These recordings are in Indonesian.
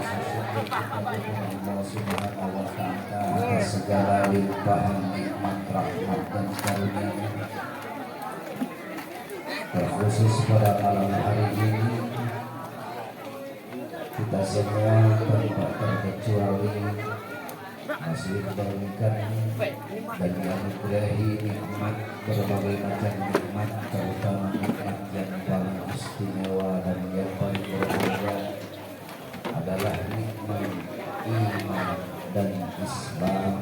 Allah Subhanahu wa Ta'ala atas segala limpahan nikmat, rahmat dan karunia, terkhusus pada malam hari ini kita semua tanpa terkecuali masih diberikan dan dianugerahi nikmat, berbagai macam nikmat, terutama nikmat yang paling istimewa dan yang paling berharga adalah nikmat iman dan Islam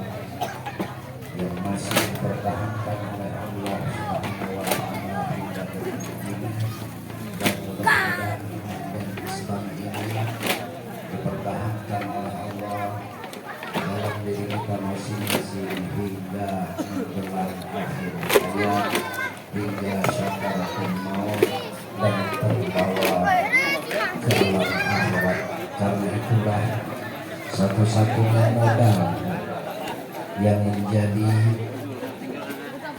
yang masih dipertahankan oleh Allah Subhanahu wa Ta'ala hingga detik ini, dan mudah-mudahan iman dan Islam ini dipertahankan oleh Allah dalam diri kita masing-masing hingga menjelang akhir hayat, hingga syakaratul maut dan terbawa ke alam akhirat. Karena itulah satu-satunya modal yang menjadi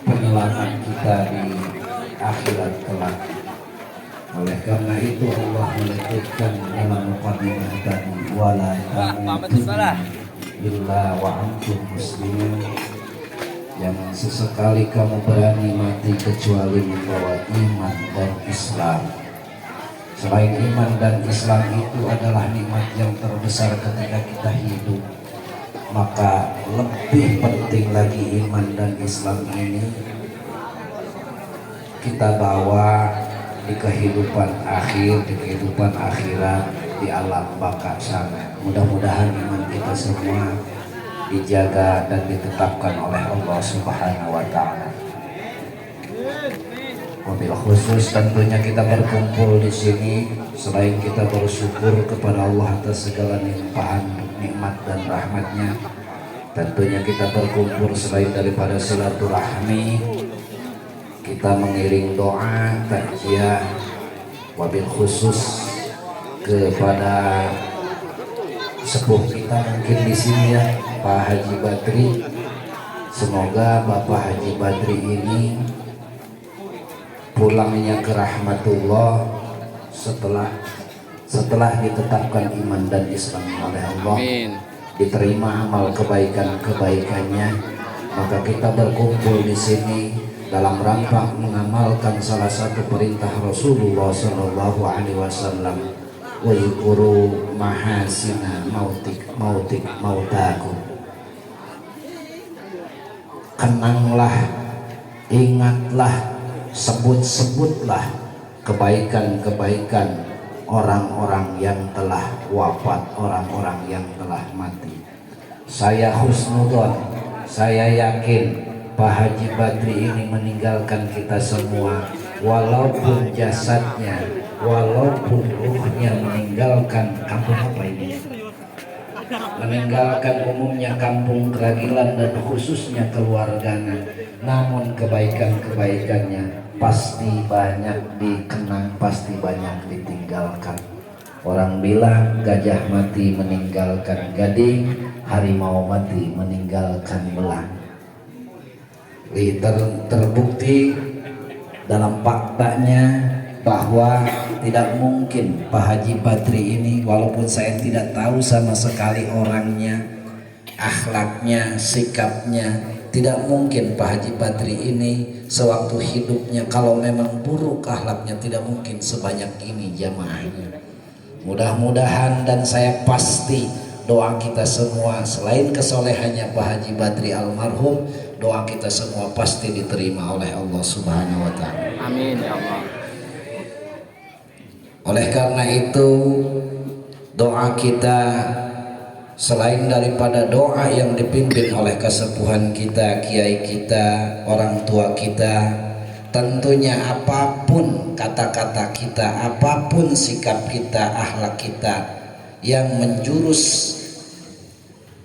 penyelamat kita di akhirat kelak. Oleh karena itu Allah meletakkan dalam muqaddimah tadi, wala tamutunna illa wa antum muslimun, jangan sesekali kamu berani mati kecuali membawa iman dan Islam. Selain iman dan Islam itu adalah nikmat yang terbesar ketika kita hidup, maka lebih penting lagi iman dan Islam ini kita bawa di kehidupan akhir, di kehidupan akhirat, di alam baka sana. Mudah-mudahan iman kita semua dijaga dan ditetapkan oleh Allah Subhanahu wa Ta'ala. Wabil khusus tentunya kita berkumpul di sini, selain kita bersyukur kepada Allah atas segala limpahan nikmat dan rahmatnya, tentunya kita berkumpul selain daripada silaturahmi, kita mengiring doa, takziah, wabil khusus kepada sepuh kita mungkin di sini ya, Pak Haji Badri. Semoga Bapak Haji Badri ini pulangnya ke rahmatullah setelah ditetapkan iman dan Islam oleh Allah. Amin. Diterima amal kebaikan-kebaikannya, maka kita berkumpul di sini dalam rangka mengamalkan salah satu perintah Rasulullah Shallallahu Alaihi Wasallam, wa yukuru mahasina mautakum. Kenanglah, ingatlah, sebut-sebutlah kebaikan-kebaikan orang-orang yang telah wafat, orang-orang yang telah mati. Saya husnudon, saya yakin Pak Haji Badri ini meninggalkan kita semua, walaupun jasadnya, walaupun ruhnya meninggalkan kampung apa ini? Meninggalkan umumnya kampung Keragilan dan khususnya keluarganya, namun kebaikan-kebaikannya pasti banyak dikenang, pasti banyak ditinggalkan. Orang bilang gajah mati meninggalkan gading, harimau mati meninggalkan belang. Terbukti dalam faktanya bahwa tidak mungkin Pak Haji Badri ini, walaupun saya tidak tahu sama sekali orangnya, akhlaknya, sikapnya, tidak mungkin Pak Haji Badri ini sewaktu hidupnya kalau memang buruk akhlaknya tidak mungkin sebanyak ini jamaahnya. Mudah-mudahan dan saya pasti doa kita semua selain kesolehannya Pak Haji Badri almarhum, doa kita semua pasti diterima oleh Allah Subhanahu wa Ta'ala. Amin ya Allah. Oleh karena itu doa kita selain daripada doa yang dipimpin oleh kesepuhan kita, kiai kita, orang tua kita, tentunya apapun kata-kata kita, apapun sikap kita, akhlak kita yang menjurus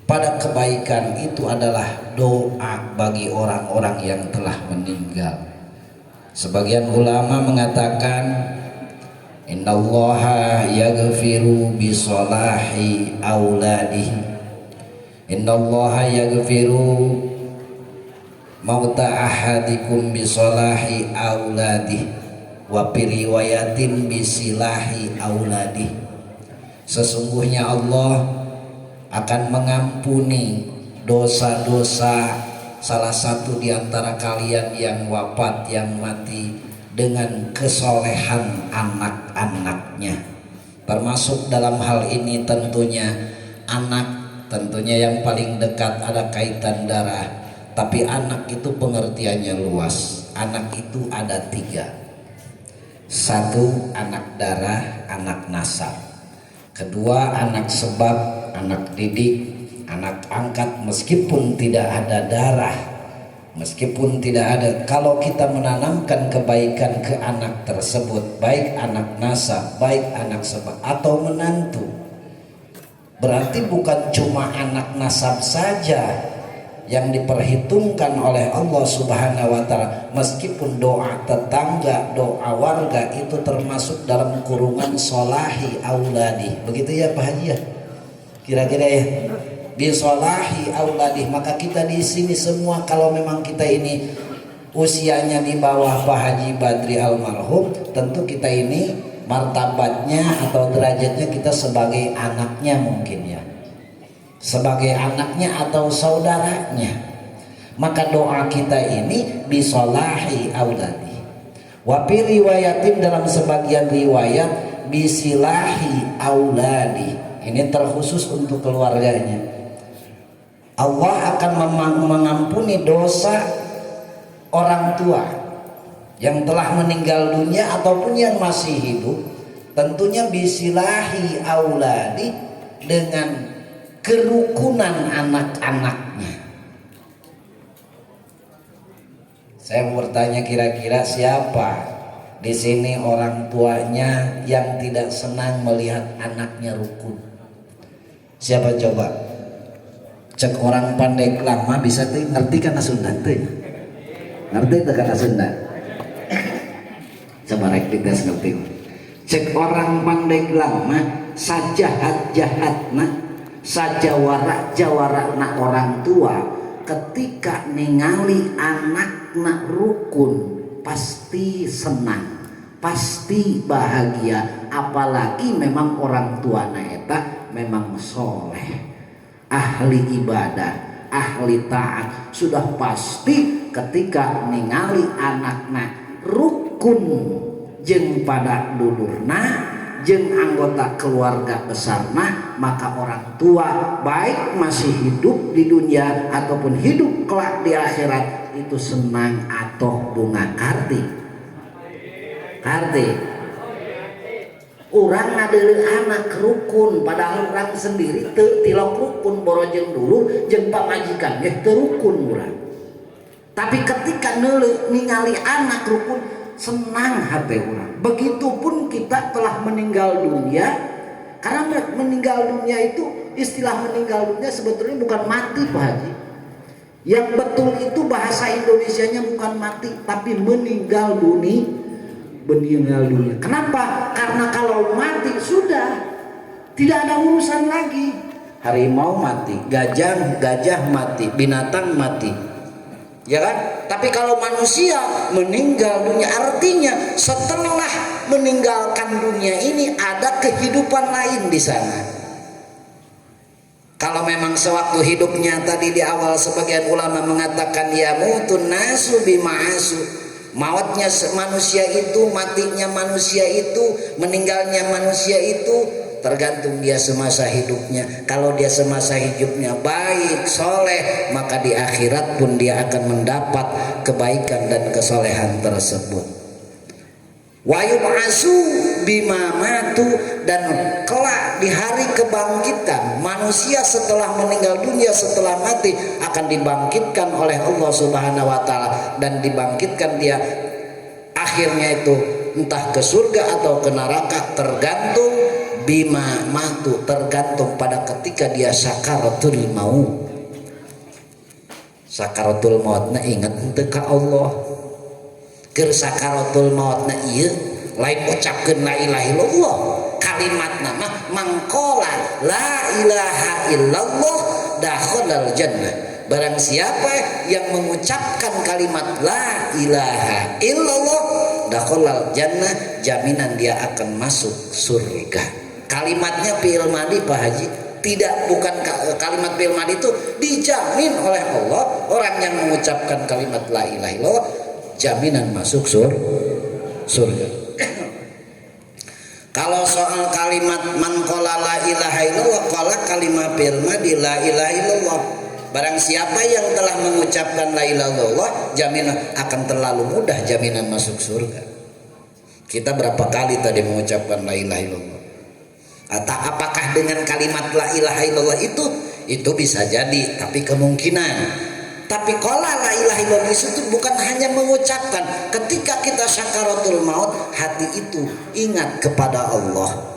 pada kebaikan itu adalah doa bagi orang-orang yang telah meninggal. Sebagian ulama mengatakan innallaha yaghfiru bisolahi auladihi, innallaha yaghfiru mauta ahadikum bisolahi auladih wa riwayatin bisilahi auladih. Sesungguhnya Allah akan mengampuni dosa-dosa salah satu di antara kalian yang wafat, yang mati dengan kesolehan anak-anaknya. Termasuk dalam hal ini tentunya anak, tentunya yang paling dekat ada kaitan darah. Tapi anak itu pengertiannya luas. Anak itu ada tiga. Satu, anak darah, anak nasab. Kedua, anak sebab, anak didik, anak angkat meskipun tidak ada darah, meskipun tidak ada. Kalau kita menanamkan kebaikan ke anak tersebut, baik anak nasab, baik anak sebab atau menantu, berarti bukan cuma anak nasab saja yang diperhitungkan oleh Allah Subhanahu wa Ta'ala, meskipun doa tetangga, doa warga itu termasuk dalam kurungan solahi auladi. Begitu ya Pak Haji ya, kira-kira ya, bisolahi auladi. Maka kita di sini semua kalau memang kita ini usianya di bawah Pak Haji Badri almarhum, tentu kita ini martabatnya atau derajatnya kita sebagai anaknya mungkin ya, sebagai anaknya atau saudaranya. Maka doa kita ini bisolahi auladi. Wa fi riwayatin, dalam sebagian riwayat bisilahi auladi. Ini terkhusus untuk keluarganya. Allah akan mengampuni dosa orang tua yang telah meninggal dunia ataupun yang masih hidup. Tentunya bisilahi auladi, dengan kerukunan anak-anaknya. Saya mau bertanya, kira-kira siapa di sini orang tuanya yang tidak senang melihat anaknya rukun? Siapa coba? Cek orang pandai lama bisa tuh ngerti kana Sunda tuh. Ngerti tuh kana Sunda. Coba rek dites ngerti. Cek orang pandai lama sajahat-jahatna, sajawara-jawara na orang tua, ketika ningali anak nak rukun pasti senang, pasti bahagia. Apalagi memang orang tua na eta memang soleh, ahli ibadah, ahli taat, sudah pasti ketika ningali anak nak rukun jeung pada dulurna jeung anggota keluarga besarna, maka orang tua baik masih hidup di dunia ataupun hidup kelak di akhirat itu senang atau bunga karti. Orang ngadeuleuh anak rukun, padahal orang sendiri teu tilok rukun, borojeng dulu jeung pamajikan ge teu rukun urang. Tapi ketika ningali anak rukun, senang hati orang. Begitupun kita telah meninggal dunia. Karena meninggal dunia itu, istilah meninggal dunia sebetulnya bukan mati Pak Haji. Yang betul itu bahasa Indonesianya bukan mati, tapi meninggal dunia. Meninggal dunia. Kenapa? Karena kalau mati sudah tidak ada urusan lagi. Harimau mati, gajah mati, binatang mati. Ya kan? Tapi kalau manusia meninggal dunia, artinya setelah meninggalkan dunia ini ada kehidupan lain di sana. Kalau memang sewaktu hidupnya tadi di awal sebagian ulama mengatakan ya mutun nasu bima'asu, mautnya manusia itu, matinya manusia itu, meninggalnya manusia itu tergantung dia semasa hidupnya. Kalau dia semasa hidupnya baik, soleh, maka di akhirat pun dia akan mendapat kebaikan dan kesolehan tersebut. Wa yub'asu bima matu, dan kelak di hari kebangkitan manusia setelah meninggal dunia, setelah mati akan dibangkitkan oleh Allah Subhanahu wa Ta'ala, dan dibangkitkan dia akhirnya itu entah ke surga atau ke neraka, tergantung bima matu, tergantung pada ketika dia sakaratul maut. Sakaratul maut na ingat henteu ka Allah. Keur sakaratul maut na ieu lain ucapkeun la ilaha illallah, kalimatna mah mangqala la ilaha illallah dakhalal jannah. Barang siapa yang mengucapkan kalimat la ilaha illallah dakhalal jannah, jaminan dia akan masuk surga. Kalimatnya fi'il madi Pak Haji, tidak, bukan kalimat fi'il madi itu dijamin oleh Allah, orang yang mengucapkan kalimat la ilaha illallah jaminan masuk surga. Kalau soal kalimat man qala la ilaha illallah, qala kalimat fi'il madi la ilaha illallah. Barang siapa yang telah mengucapkan la ilaha illallah, jaminan akan terlalu mudah jaminan masuk surga. Kita berapa kali tadi mengucapkan la ilaha illallah? Atau apakah dengan kalimat la ilaha illallah itu bisa jadi, tapi kemungkinan. Tapi qala la ilaha illallah itu bukan hanya mengucapkan. Ketika kita syakaratul maut, hati itu ingat kepada Allah.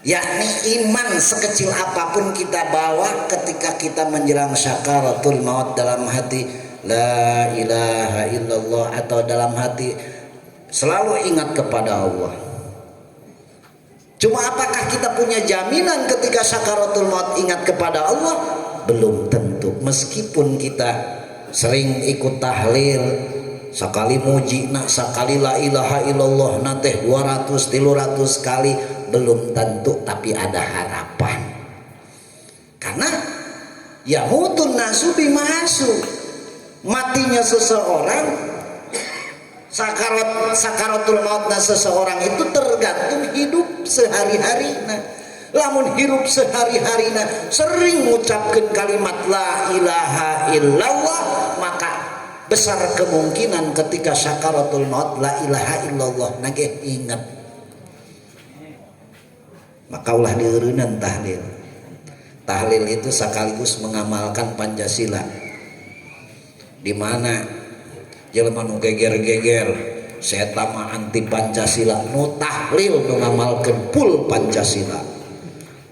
Yakni iman sekecil apapun kita bawa ketika kita menjelang syakaratul maut, dalam hati la ilaha illallah, atau dalam hati selalu ingat kepada Allah. Cuma apakah kita punya jaminan ketika syakaratul maut ingat kepada Allah? Belum tentu. Meskipun kita sering ikut tahlil, sekali muji nak, sekali la ilaha illallah nateh 200 300 kali, belum tentu, tapi ada harapan. Karena yamutun nasu bimasu, matinya seseorang, sakaratul mautna seseorang itu tergantung hidup sehari-harina. Lamun hidup sehari-harina sering mengucapkan kalimat la ilaha illallah, maka besar kemungkinan ketika sakaratul maut la ilaha illallah nagih ingat. Maka ulah dieureunnan tahlil. Tahlil itu sekaligus mengamalkan Pancasila. Di mana jelema nu geger-geger saya mah anti Pancasila, nu tahlil nu ngamalkeun full Pancasila.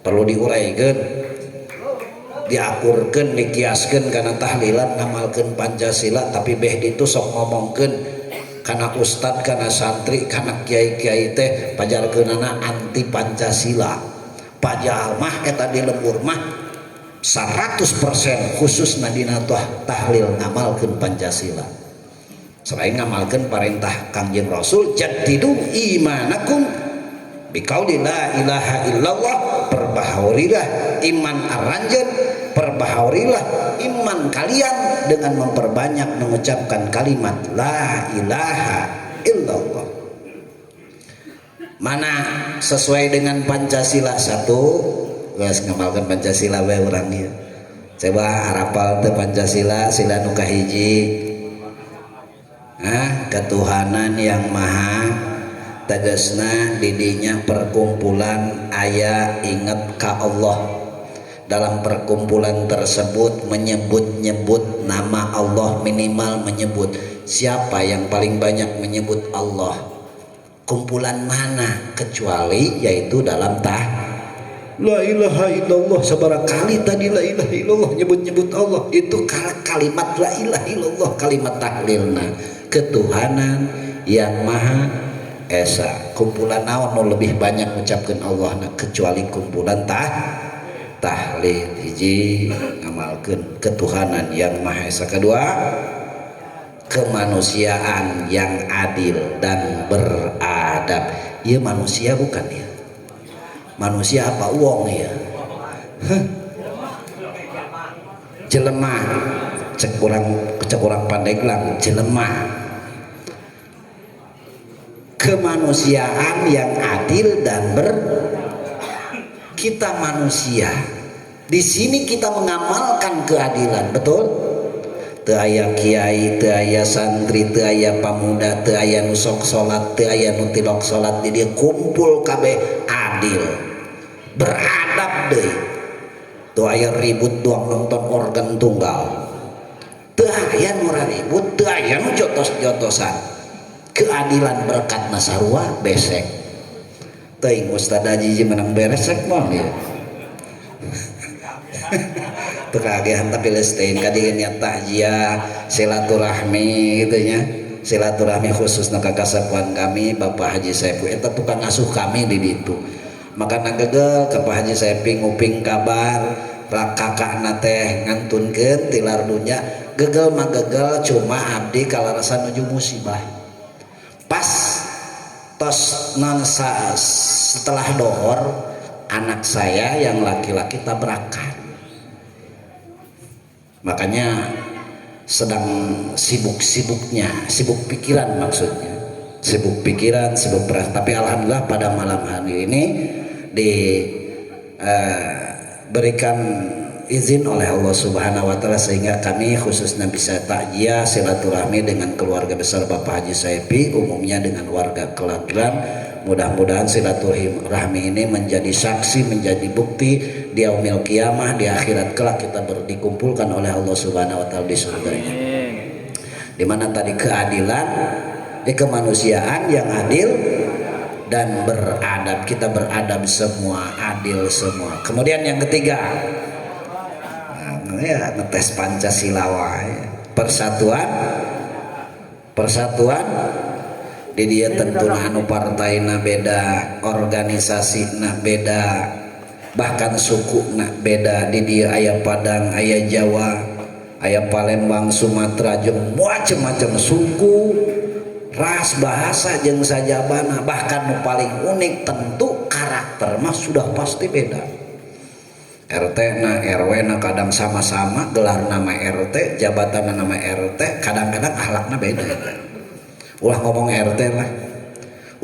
Perlu diuraikeun, diakurkeun, dikiaskeun kana tahlilan ngamalkeun Pancasila, tapi beh ditu sok ngomongkeun kana ustad, kana santri, kana kiai-kiai teh pajarkeunana anti Pancasila. Padahal mah eta di lembur mah 100% khusus dina tahlil ngamalkeun Pancasila. Selain ngamalkeun perintah Kangjeng Rasul, jaddidu imanakum biqauli la ilaha illallah, perbahaurilah iman aranjeun, perbahaurilah iman kalian dengan memperbanyak mengucapkan kalimat la ilaha illallah. Mana sesuai dengan Pancasila? Satu, geus ngamalkeun Pancasila we urang ieu. Coba harapal teh Pancasila sila nu kahiji. Ketuhanan yang maha, tegasna didinya perkumpulan aya ingat ka Allah. Dalam perkumpulan tersebut menyebut-nyebut nama Allah, minimal menyebut. Siapa yang paling banyak menyebut Allah? Kumpulan mana? Kecuali yaitu dalam la ilaha illallah. Sabaraha kali tadi la ilaha illallah nyebut-nyebut Allah, itu kalimat la ilaha illallah, kalimat tahlilna ketuhanan yang maha esa. Kumpulan naon nu lebih banyak mengucapkan Allah kecuali kumpulan tahlil. Hiji ngamalkeun ketuhanan yang maha esa. Kedua, kemanusiaan yang adil dan beradab. Ieu manusia bukan ya? Manusia apa uang ya? Jelema, cek urang Pandeglang, jelema. Kemanusiaan yang adil dan kita manusia. Di sini kita mengamalkan keadilan, betul? Teu aya kiai, teu aya santri, teu aya pamuda, teu aya nu sok salat, teu aya nu tilok salat, di dieu kumpul kabeh adil. Beradab deui. Teu aya ribut doang nonton organ tunggal. Teu aya nu ribut, teu aya nu jotos-jotosan. Keadilan berkatna sarua besek. Teuing Ustad Haji menang beresek mah ya. Teu kagehan tapi lestein kadieu niat takziah, silaturahmi gitu nya. Silaturahmi khususna ka kasapuan kami Bapak Haji Saipul eta tukang asuh kami di ditu. Maka nagegel ka Pak Haji Saipul nguping kabar kakakna teh ngantunkeun tilar dunya. Gegel mah gegel, cuma abdi kalarasa nuju musibah. Pas tos non setelah dohor anak saya yang laki-laki tabrakan, makanya sedang sibuk-sibuknya, sibuk pikiran maksudnya, sibuk pikiran, sibuk perasaan. Tapi alhamdulillah pada malam hari ini diberikan izin oleh Allah Subhanahu wa taala sehingga kami khususnya bisa takziah silaturahmi dengan keluarga besar Bapak Haji Saipi, umumnya dengan warga Kelahiran. Mudah-mudahan silaturahmi ini menjadi saksi, menjadi bukti di yaumil kiamah, di akhirat kelak kita dikumpulkan oleh Allah Subhanahu wa taala di surganya. Di mana tadi keadilan, kemanusiaan yang adil dan beradab, kita beradab semua, adil semua. Kemudian yang ketiga, ya ngetes Pancasila wae, persatuan di dia tentu anu partaina beda, organisasi na beda, bahkan suku na beda. Di dia aya Padang, aya Jawa, aya Palembang, Sumatera, jeung macam-macam suku, ras, bahasa jeung sajabana. Bahkan nu paling unik tentu karakter mah sudah pasti beda. RT na RW na kadang sama-sama, gelar nama RT, jabatan nama RT, kadang-kadang akhlaknya beda. Ulah ngomong RT lah,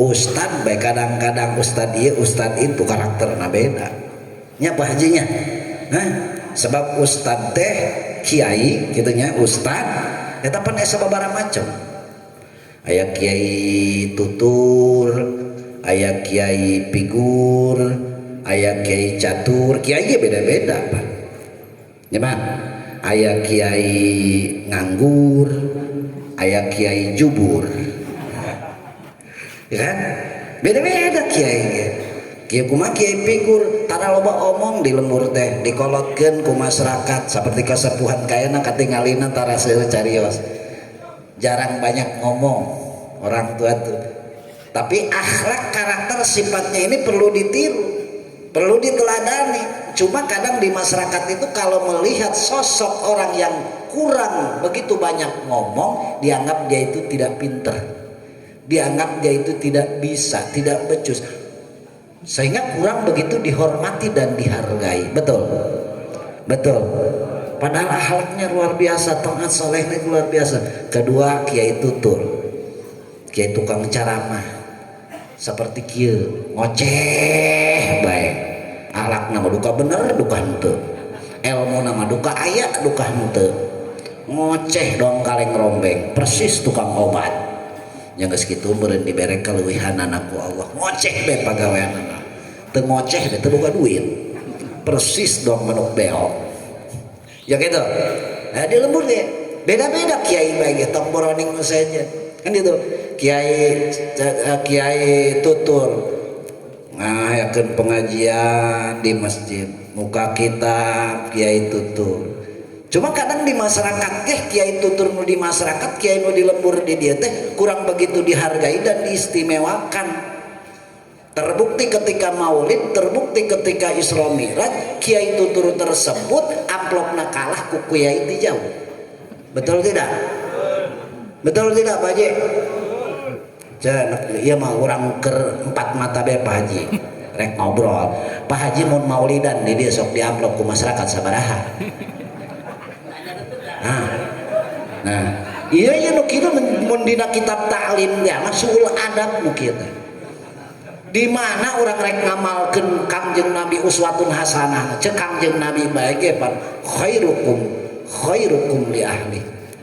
Ustad baik kadang-kadang Ustad iya Ustad itu karakternya beda. Nya Pak Hajinya, sebab Ustad teh kiai gitunya Ustad, eta pan aya sababaraha macam. Aya kiai tutur, aya kiai figur, aya kiai catur, kiai ge beda-beda Pak. Nyaman, aya kiai nganggur, aya kiai jubur. Ya kan? Beda-beda kiai ge. Kiai kumaha kiai figur, tara loba omong di lembur teh, dikolotkeun ku masyarakat saperti kasepuhan kaena katingalina tara seueur carios. Jarang banyak ngomong orang tua tuh. Tapi akhlak, karakter, sifatnya ini perlu ditiru, perlu diteladani. Cuma kadang di masyarakat itu kalau melihat sosok orang yang kurang begitu banyak ngomong, dianggap dia itu tidak pinter, dianggap dia itu tidak bisa, tidak becus, sehingga kurang begitu dihormati dan dihargai. Betul, betul. Padahal akhlaknya luar biasa, taat solehnya luar biasa. Kedua, kiai tutur, kiai tukang ceramah, seperti kieu ngoceh baik. Akhlak nama duka bener, duka henteu. Ilmu nama duka aya, duka henteu. Ngoceh dong kaleng rombeng, persis tukang obat. Yang segitu meureun dibere kaleuwihanan ku Allah. Ngoceh bae pagaweanna. Teu ngoceh teh teu boga duit. Persis dong manuk beok. Ya gitu. Nah, di lembur deh. Beda-beda kiai bae tong boroning saja. Kan itu kiai tutur ngayakeun pengajian di masjid, muka kitab kiai tutur. Cuma kadang di masyarakat kiai tutur nu di masyarakat, kiai nu di lembur di dia teh kurang begitu dihargai dan diistimewakan. Terbukti ketika maulid, terbukti ketika Isra Mi'raj, kiai tutur tersebut amplopna kalah ku kiai ti jauh. Betul tidak? Betul tidak Pak Haji? Iya mah orang keur empat mata bae Pak Haji rek ngobrol. Pak Haji mun maulidan di dia sok diamplop ku masyarakat sabaraha. Nah, iya nu kitu mun dina kitab taklim teh mah suul adab nu kieu teh. Di mana orang rek ngamalkeun Kangjeng Nabi uswatun hasanah, ceuk Kangjeng Nabi bae ge pan khairukum li ahli.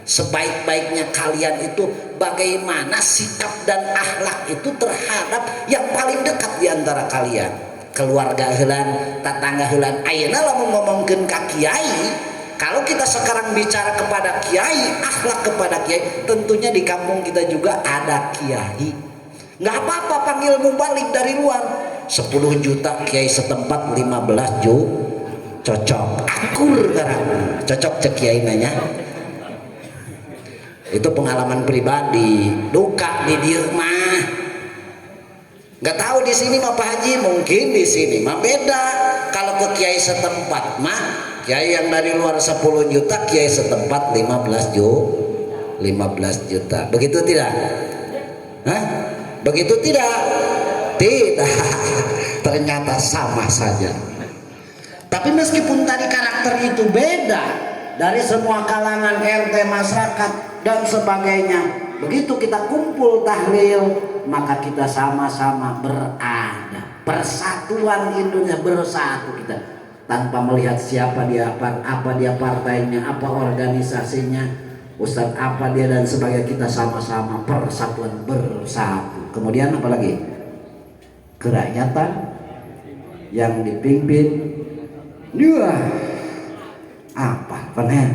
Sebaik-baiknya kalian itu bagaimana sikap dan akhlak itu terhadap yang paling dekat di antara kalian. Keluarga heulan, tatangga heulan. Ayeuna lamun ngomongkeun ka kiai, kalau kita sekarang bicara kepada kiai, akhlak kepada kiai, tentunya di kampung kita juga ada kiai. Nggak apa-apa panggil mubalik dari luar. 10 juta kiai setempat 15 juta cocok. Akur karang. Cocok cek kiai nanya. Itu pengalaman pribadi, duka di dieu mah. Nggak tahu di sini mah Pak Haji, mungkin di sini mah beda. Kalau ke kiai setempat mah, kiai yang dari luar 10 juta, kiai setempat 15 juta. Begitu tidak? Hah? Begitu tidak? Tidak, ternyata sama saja. Tapi meskipun tadi karakter itu beda dari semua kalangan RT, masyarakat dan sebagainya, begitu kita kumpul tahlil maka kita sama-sama berada, persatuan Indonesia, bersatu kita tanpa melihat siapa dia, apa dia partainya, apa organisasinya, ustadz apa dia dan sebagainya. Kita sama-sama persatuan, bersatu. Kemudian apa lagi? Kerakyatan yang dipimpin apa benar?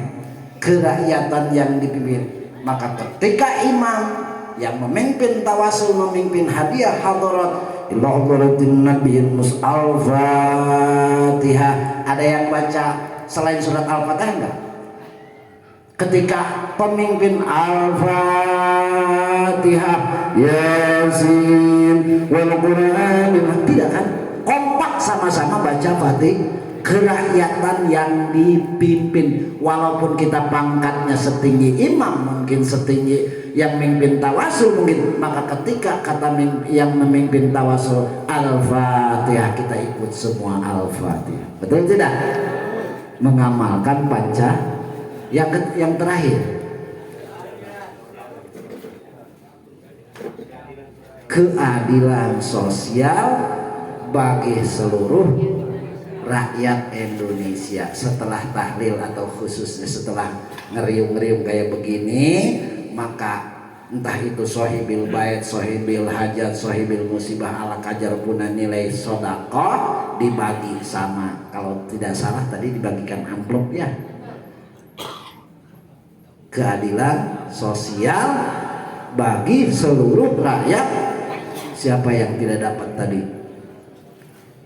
Kerakyatan yang dipimpin. Maka ketika imam yang memimpin tawasul, memimpin hadiah hadirat ila hadratin nabiyil Al-Fatihah, ada yang baca selain surat Al-Fatihah enggak? Ketika pemimpin Al-Fatihah, Yasin wal Qur'an, tidak kan? Kompak sama-sama baca Fatihah. Kerakyatan yang dipimpin, walaupun kita pangkatnya setinggi imam, mungkin setinggi yang memimpin tawasul mungkin, maka ketika kata yang memimpin tawasul Al-Fatihah, kita ikut semua Al-Fatihah. Betul tidak? Mengamalkan panca. Yang terakhir, keadilan sosial bagi seluruh rakyat Indonesia. Setelah tahlil atau khususnya setelah ngeriung-ngeriung kayak begini, maka entah itu sohibil bait, sohibil hajat, sohibil musibah ala kajar puna nilai sodakoh dibagi sama, kalau tidak salah tadi dibagikan amplop ya. Keadilan sosial bagi seluruh rakyat. Siapa yang tidak dapat tadi?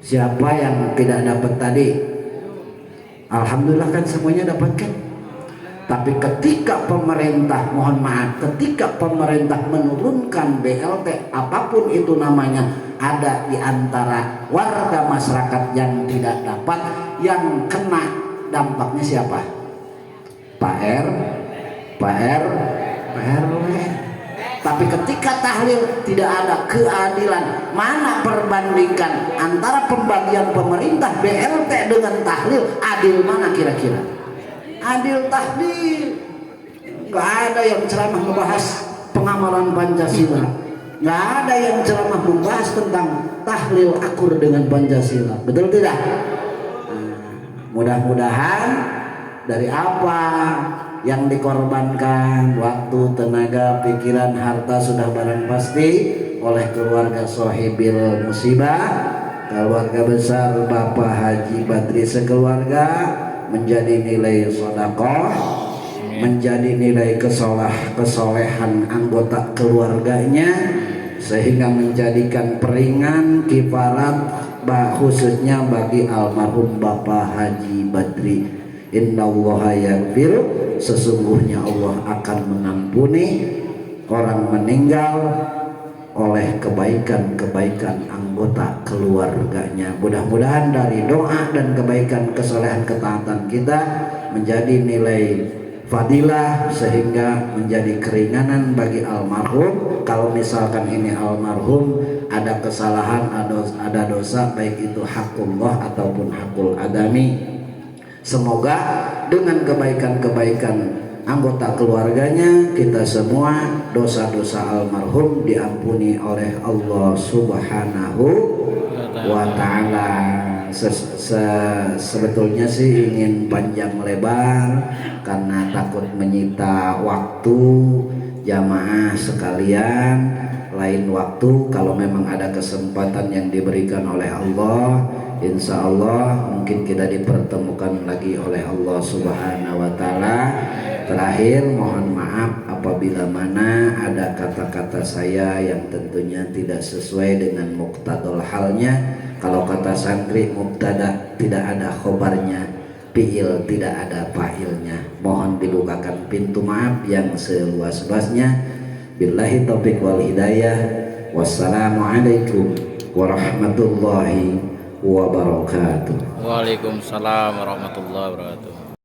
Siapa yang tidak dapat tadi? Alhamdulillah kan semuanya dapatkan. Tapi ketika pemerintah, mohon maaf, ketika pemerintah menurunkan BLT apapun itu namanya, ada di antara warga masyarakat yang tidak dapat, yang kena dampaknya siapa? Pak RW. Tapi ketika tahlil tidak ada keadilan. Mana perbandingkan antara pembagian pemerintah BLT dengan tahlil? Adil mana kira-kira? Adil tahlil. Gak ada yang ceramah membahas pengamalan Pancasila, gak ada yang ceramah membahas tentang tahlil akur dengan Pancasila. Betul tidak? Mudah-mudahan dari apa yang dikorbankan, waktu, tenaga, pikiran, harta sudah barang pasti oleh keluarga Sohibil Musibah, keluarga besar Bapak Haji Badri sekeluarga, menjadi nilai sedekah, menjadi nilai kesolehan anggota keluarganya, sehingga menjadikan peringan kifarat khususnya bagi almarhum Bapak Haji Badri. Innallaha yaghfir, sesungguhnya Allah akan mengampuni orang meninggal oleh kebaikan-kebaikan anggota keluarganya. Mudah-mudahan dari doa dan kebaikan, kesolehan, ketaatan kita menjadi nilai fadilah sehingga menjadi keringanan bagi almarhum. Kalau misalkan ini almarhum ada kesalahan, ada dosa, baik itu hakullah ataupun hakul adami, semoga dengan kebaikan-kebaikan anggota keluarganya, kita semua dosa-dosa almarhum diampuni oleh Allah Subhanahu wa ta'ala. Sebetulnya sih ingin panjang lebar karena takut menyita waktu jamaah sekalian. Lain waktu kalau memang ada kesempatan yang diberikan oleh Allah, insya Allah mungkin kita dipertemukan lagi oleh Allah Subhanahu wa ta'ala. Terakhir mohon maaf apabila mana ada kata-kata saya yang tentunya tidak sesuai dengan muqtadul halnya. Kalau kata santri, mubtada tidak ada khobarnya, fi'il tidak ada fa'ilnya. Mohon dibukakan pintu maaf yang seluas-luasnya. Billahi taufiq wal hidayah. Wassalamualaikum warahmatullahi wabarakatuh. Waalaikumsalam warahmatullahi wabarakatuh.